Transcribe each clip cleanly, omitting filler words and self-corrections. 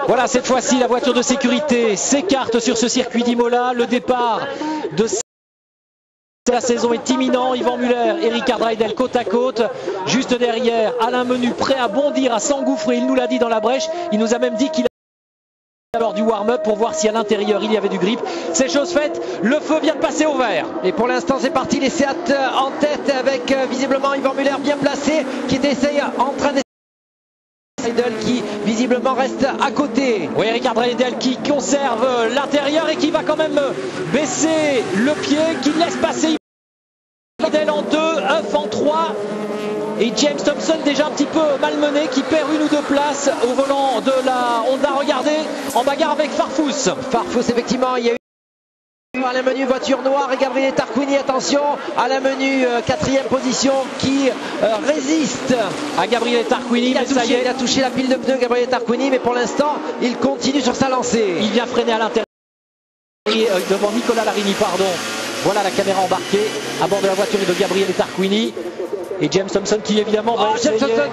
Voilà, cette fois-ci, la voiture de sécurité s'écarte sur ce circuit d'Imola. Le départ de la saison est imminent. Yvan Muller et Rickard Reidel côte à côte. Juste derrière, Alain Menu prêt à bondir, à s'engouffrer. Il nous l'a dit dans la brèche. Il nous a même dit qu'il lors du warm-up pour voir si à l'intérieur il y avait du grip. C'est chose faite, le feu vient de passer au vert. Et pour l'instant c'est parti, les Seat en tête avec visiblement Yvan Muller bien placé qui essaye en train d'essayer. Reidel qui visiblement reste à côté. Oui, Rickard Reidel qui conserve l'intérieur et qui va quand même baisser le pied, qui laisse passer Reidel en 2, Huff en 3. Et James Thompson déjà un petit peu malmené qui perd une ou deux places au volant de la Honda. Regardez, en bagarre avec Farfus. Farfus effectivement, il y a eu Alain Menu, voiture noire et Gabriele Tarquini, attention, Alain Menu, 4e position qui résiste à Gabriele Tarquini. Il a touché la pile de pneus Gabriele Tarquini, mais pour l'instant il continue sur sa lancée. Il vient freiner à l'intérieur devant Nicola Larini, pardon. Voilà la caméra embarquée à bord de la voiture de Gabriele Tarquini. Et James Thompson qui évidemment va James Thompson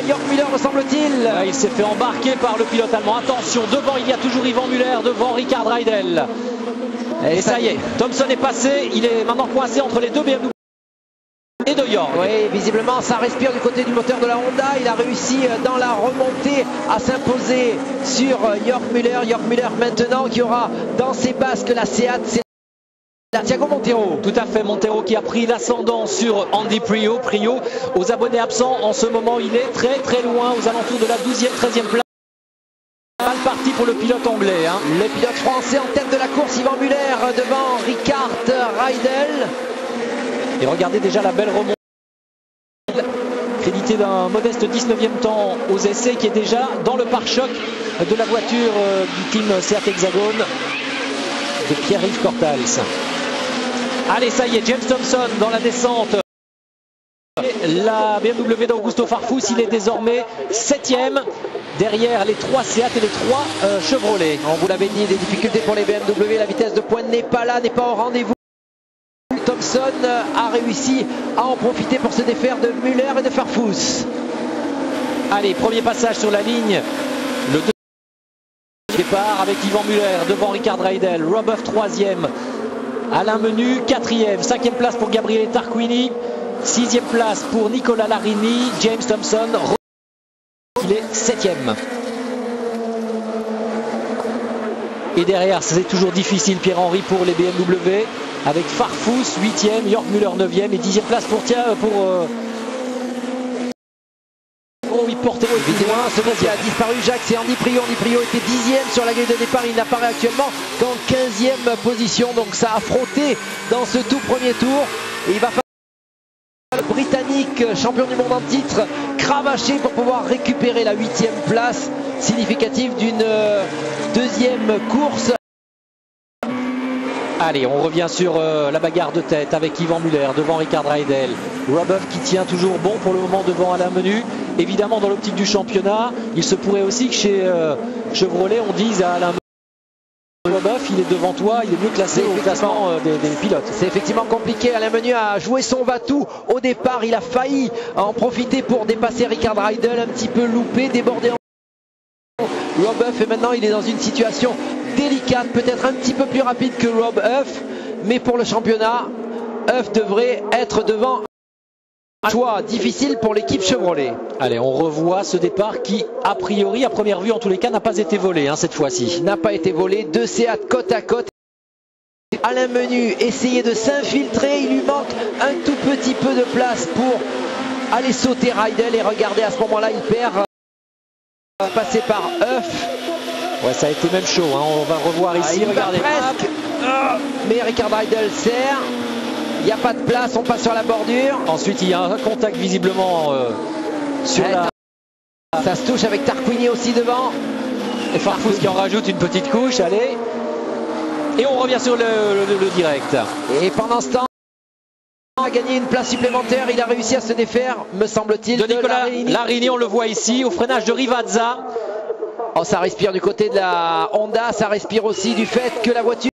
Jörg Muller me semble-t-il. Il s'est fait embarquer par le pilote allemand. Attention, devant il y a toujours Yvan Muller, devant Rickard Reidel. Et ça y est, Thompson est passé, il est maintenant coincé entre les deux BMW et de Jörg. Oui, visiblement ça respire du côté du moteur de la Honda. Il a réussi dans la remontée à s'imposer sur Jörg Muller. Jörg Muller maintenant qui aura dans ses basques la Seat. Thiago Montero. Tout à fait, Montero qui a pris l'ascendant sur Andy Priaulx. Priaulx, aux abonnés absents, en ce moment, il est très très loin, aux alentours de la 12e, 13e place. Mal parti pour le pilote anglais. Le pilote français en tête de la course, Yvan Muller devant Rickard Reidel. Et regardez déjà la belle remontée. Crédité d'un modeste 19e temps aux essais qui est déjà dans le pare-choc de la voiture du team Seat Hexagone de Pierre-Yves Cortals. Allez, ça y est, James Thompson dans la descente. La BMW d'Augusto Farfus, il est désormais 7e derrière les 3 Seat et les 3 Chevrolet. On vous l'avait dit, des difficultés pour les BMW, la vitesse de pointe n'est pas là, n'est pas au rendez-vous. Thompson a réussi à en profiter pour se défaire de Muller et de Farfus. Allez, premier passage sur la ligne. Le départ avec Yvan Muller devant Rickard Reidel, Robuff 3e, Alain Menu 4e, 5e place pour Gabriele Tarquini, 6e place pour Nicola Larini, James Thompson, il est 7e. Et derrière, c'est toujours difficile, Pierre-Henri, pour les BMW, avec Farfus 8e, Jörg Muller 9e et 10e place pour Portero évidemment, celui qui a disparu, Jacques, c'est Andy Priaulx. Andy Priaulx était 10e sur la grille de départ, il n'apparaît actuellement qu'en 15e position, donc ça a frotté dans ce tout premier tour et il va falloir le Britannique, champion du monde en titre, cravacher pour pouvoir récupérer la 8e place significative d'une deuxième course. Allez, on revient sur la bagarre de tête avec Yvan Muller devant Rickard Reidel. Robuff qui tient toujours bon pour le moment devant Alain Menu. Évidemment, dans l'optique du championnat, il se pourrait aussi que chez Chevrolet, on dise à Alain Menu, Robuff, il est devant toi, il est mieux classé au classement des pilotes. C'est effectivement compliqué. Alain Menu a joué son va-tout au départ. Il a failli en profiter pour dépasser Rickard Reidel, un petit peu loupé, débordé en Robuff. Et maintenant, il est dans une situation délicate, peut-être un petit peu plus rapide que Rob Huff, mais pour le championnat, Huff devrait être devant. Un choix difficile pour l'équipe Chevrolet. Allez, on revoit ce départ qui, a priori, à première vue, en tous les cas, n'a pas été volé cette fois-ci. N'a pas été volé, 2 Seat côte à côte. Alain Menu essayait de s'infiltrer, il lui manque un tout petit peu de place pour aller sauter Reidel et regardez, à ce moment-là, il perd. Passé par Huff. Ouais, ça a été même chaud, on va revoir ici, regardez. Presque. Mais Rickard Reidel serre. Il n'y a pas de place, on passe sur la bordure. Ensuite, il y a un contact visiblement sur la... Ça se touche avec Tarquini aussi devant. Et Farfus qui en rajoute une petite couche, allez. Et on revient sur le direct. Et pendant ce temps, il a gagné une place supplémentaire, il a réussi à se défaire, me semble-t-il, de Nicola Larini, on le voit ici, au freinage de Rivazza. Oh, ça respire du côté de la Honda, ça respire aussi du fait que la voiture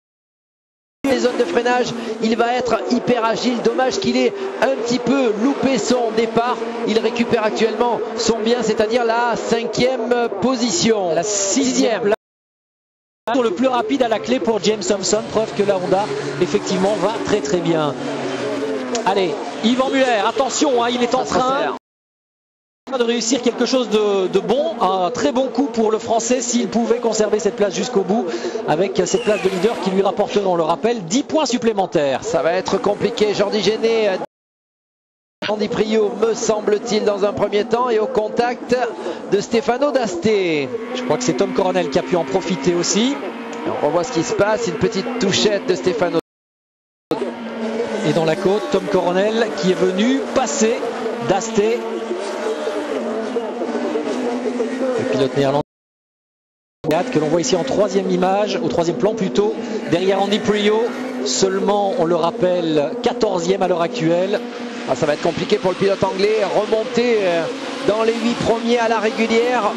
les zones de freinage. Il va être hyper agile. Dommage qu'il ait un petit peu loupé son départ. Il récupère actuellement son bien, c'est-à-dire la 5e position. La 6e. Le plus rapide à la clé pour James Thompson, preuve que la Honda effectivement va très très bien. Allez, Yvan Muller, attention, hein, il est en train de réussir quelque chose de bon, un très bon coup pour le Français s'il pouvait conserver cette place jusqu'au bout avec cette place de leader qui lui rapporteront, on le rappelle, 10 points supplémentaires. Ça va être compliqué. Jordi Géné, Andy Priaulx me semble-t-il dans un premier temps, et au contact de Stefano Dasté. Je crois que c'est Tom Coronel qui a pu en profiter aussi. On voit ce qui se passe, une petite touchette de Stefano. Et dans la côte, Tom Coronel qui est venu passer Dasté. Le pilote néerlandais que l'on voit ici en 3e image, au 3e plan plutôt, derrière Andy Priaulx, seulement, on le rappelle, 14e à l'heure actuelle. Ah, ça va être compliqué pour le pilote anglais, remonter dans les 8 premiers à la régulière.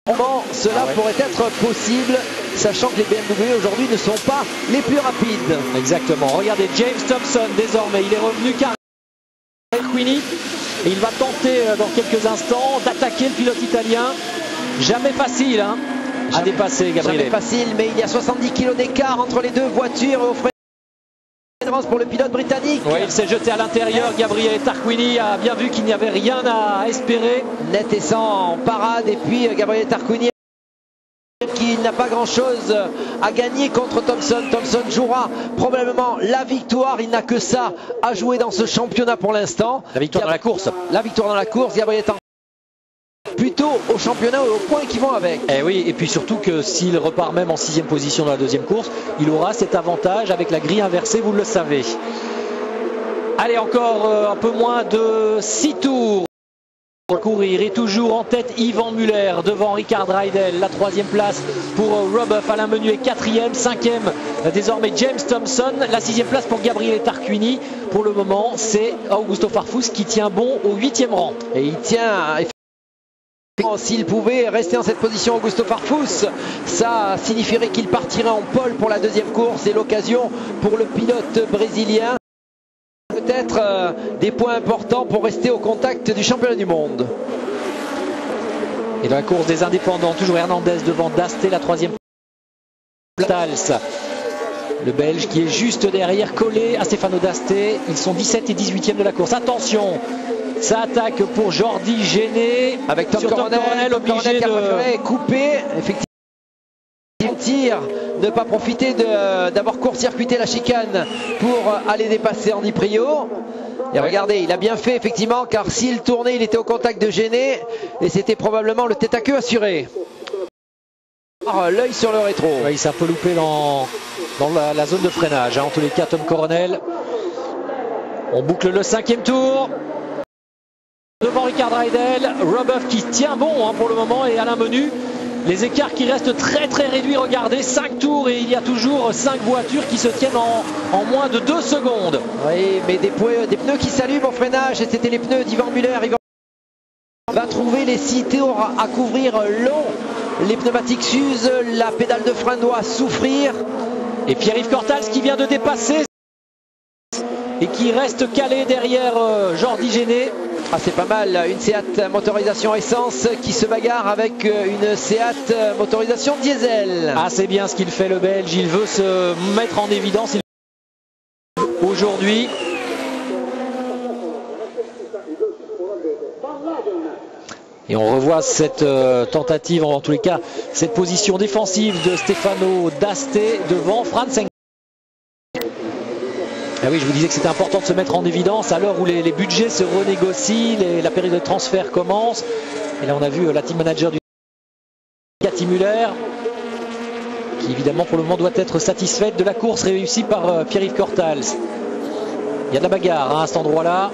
Comment cela pourrait être possible, sachant que les BMW aujourd'hui ne sont pas les plus rapides. Exactement, regardez James Thompson désormais, il est revenu car Tarquini. Et il va tenter dans quelques instants d'attaquer le pilote italien. Jamais facile hein, à dépasser, Gabriel. Jamais facile, mais il y a 70 kg d'écart entre les deux voitures au frein pour le pilote britannique. Oui, il s'est jeté à l'intérieur. Gabriel Tarquini a bien vu qu'il n'y avait rien à espérer. Net et sans parade. Et puis Gabriel Tarquini qui n'a pas grand chose à gagner contre Thompson. Thompson jouera probablement la victoire. Il n'a que ça à jouer dans ce championnat pour l'instant. La victoire dans la course. La victoire dans la course. Gabriel Tarquini plutôt au championnat et aux points qui vont avec. Et oui, et puis surtout que s'il repart même en 6e position dans la 2e course, il aura cet avantage avec la grille inversée, vous le savez. Allez, encore un peu moins de 6 tours pour courir, et toujours en tête Yvan Muller devant Rickard Reidel. La 3e place pour Robuff, Alain Menu est 4e, 5e désormais James Thompson, la 6e place pour Gabriel Tarquini. Pour le moment, c'est Augusto Farfus qui tient bon au 8e rang. Et il tient. S'il pouvait rester en cette position, Augusto Farfus, ça signifierait qu'il partirait en pole pour la 2e course, et l'occasion pour le pilote brésilien. Peut-être des points importants pour rester au contact du championnat du monde. Et dans la course des indépendants, toujours Hernandez devant Dasté, la 3e place. Le Belge qui est juste derrière, collé à Stefano Dasté. Ils sont 17 et 18e de la course. Attention, ça attaque pour Jordi Géné avec Tom Coronel obligé de couper. Effectivement, tir, ne pas profiter d'avoir court-circuité la chicane pour aller dépasser Andy Priaulx. Et regardez, il a bien fait effectivement, car s'il tournait, il était au contact de Géné et c'était probablement le tête à queue assuré. L'œil sur le rétro. Ouais, il s'est un peu loupé dans la zone de freinage. Hein. En tous les cas, Tom Coronel. On boucle le 5e tour. Devant Rickard Reidel, Robuff qui tient bon hein, pour le moment, et Alain Menu. Les écarts qui restent très très réduits, regardez, 5 tours et il y a toujours 5 voitures qui se tiennent en moins de 2 secondes. Oui, mais des pneus qui s'allument au freinage, et c'était les pneus d'Yvan Muller. Il va trouver les 6 tours à couvrir long. Les pneumatiques s'usent, la pédale de frein doit souffrir. Et Pierre-Yves Cortals qui vient de dépasser et qui reste calé derrière Jordi Géné. Ah, c'est pas mal, une Seat motorisation essence qui se bagarre avec une Seat motorisation diesel. Ah, c'est bien ce qu'il fait le Belge, il veut se mettre en évidence aujourd'hui. Et on revoit cette tentative, en tous les cas, cette position défensive de Stefano Dasté devant Franz. Ah oui, je vous disais que c'était important de se mettre en évidence à l'heure où les budgets se renégocient, la période de transfert commence. Et là, on a vu la team manager du Cathy Muller, qui évidemment pour le moment doit être satisfaite de la course réussie par Pierre-Yves Cortals. Il y a de la bagarre hein, à cet endroit-là.